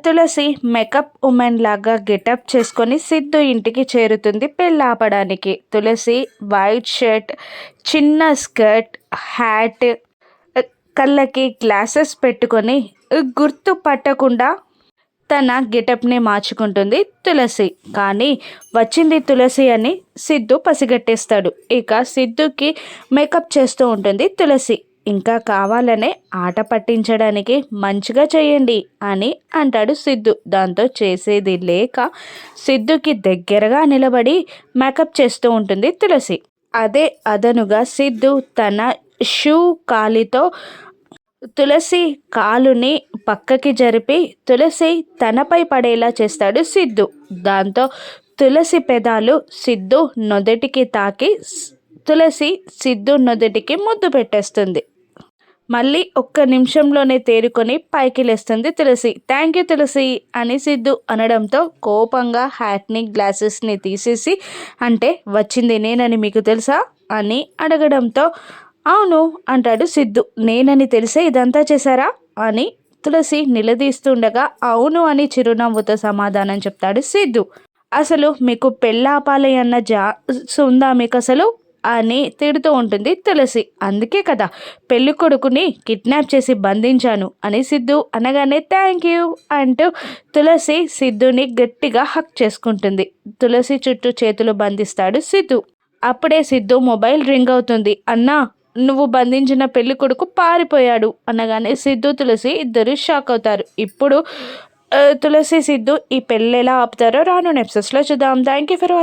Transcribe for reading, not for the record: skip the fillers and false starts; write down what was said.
తులసి makeup women లాగా getup చేసుకొని సిద్ధు ఇంటికి చేరుతుంది పెళ్ళాపడానికి. తులసి వైట్ షర్ట్, చిన్న స్కర్ట్, హ్యాట్, కళ్ళకి గ్లాసెస్ పెట్టుకొని గుర్తు పట్టకుండా తన గెటప్ని మార్చుకుంటుంది తులసి. కానీ వచ్చింది తులసి అని సిద్ధు పసిగట్టేస్తాడు. ఇక సిద్ధుకి మేకప్ చేస్తూ ఉంటుంది తులసి. ఇంకా కావాలనే ఆట పట్టించడానికి మంచిగా చేయండి అని అంటాడు సిద్ధు. దాంతో చేసేది లేక సిద్ధుకి దగ్గరగా నిలబడి మేకప్ చేస్తూ ఉంటుంది తులసి. అదే అదనుగా సిద్ధు తన షూ కాలితో తులసి కాలుని పక్కకి జరిపి తులసి తనపై పడేలా చేస్తాడు సిద్ధు. దాంతో తులసి పెదాలు సిద్ధు నుదుటికి తాకి తులసి సిద్ధు నుదుటికి ముద్దు పెట్టేస్తుంది. మళ్ళీ ఒక్క నిమిషంలోనే తేరుకొని పైకి లేస్తుంది తులసి. థ్యాంక్ యూ తులసి అని సిద్ధు అనడంతో కోపంగా హ్యాట్ని గ్లాసెస్ని తీసేసి, అంటే వచ్చింది నేనని మీకు తెలుసా అని అడగడంతో అవును అంటాడు సిద్ధు. నేనని తెలిసే ఇదంతా చేశారా అని తులసి నిలదీస్తుండగా అవును అని చిరునవ్వుతో సమాధానం చెప్తాడు సిద్ధు. అసలు మీకు పెళ్ళాపాలి అన్న ఉందా మీకు అసలు అని తిడుతూ ఉంటుంది తులసి. అందుకే కదా పెళ్లి కొడుకుని కిడ్నాప్ చేసి బంధించాను అని సిద్ధు అనగానే థ్యాంక్ యూ అంటూ తులసి సిద్ధుని గట్టిగా హక్ చేసుకుంటుంది. తులసి చుట్టూ చేతులు బంధిస్తాడు సిద్ధు. అప్పుడే సిద్ధు మొబైల్ రింగ్ అవుతుంది. అన్నా, నువ్వు బంధించిన పెళ్లి కొడుకు పారిపోయాడు అనగానే సిద్ధు తులసి ఇద్దరు షాక్ అవుతారు. ఇప్పుడు తులసి సిద్ధు ఈ పెళ్ళి ఎలా ఆపుతారో రాను ఎపిసోడ్స్లో చూద్దాం. Thank you for watching.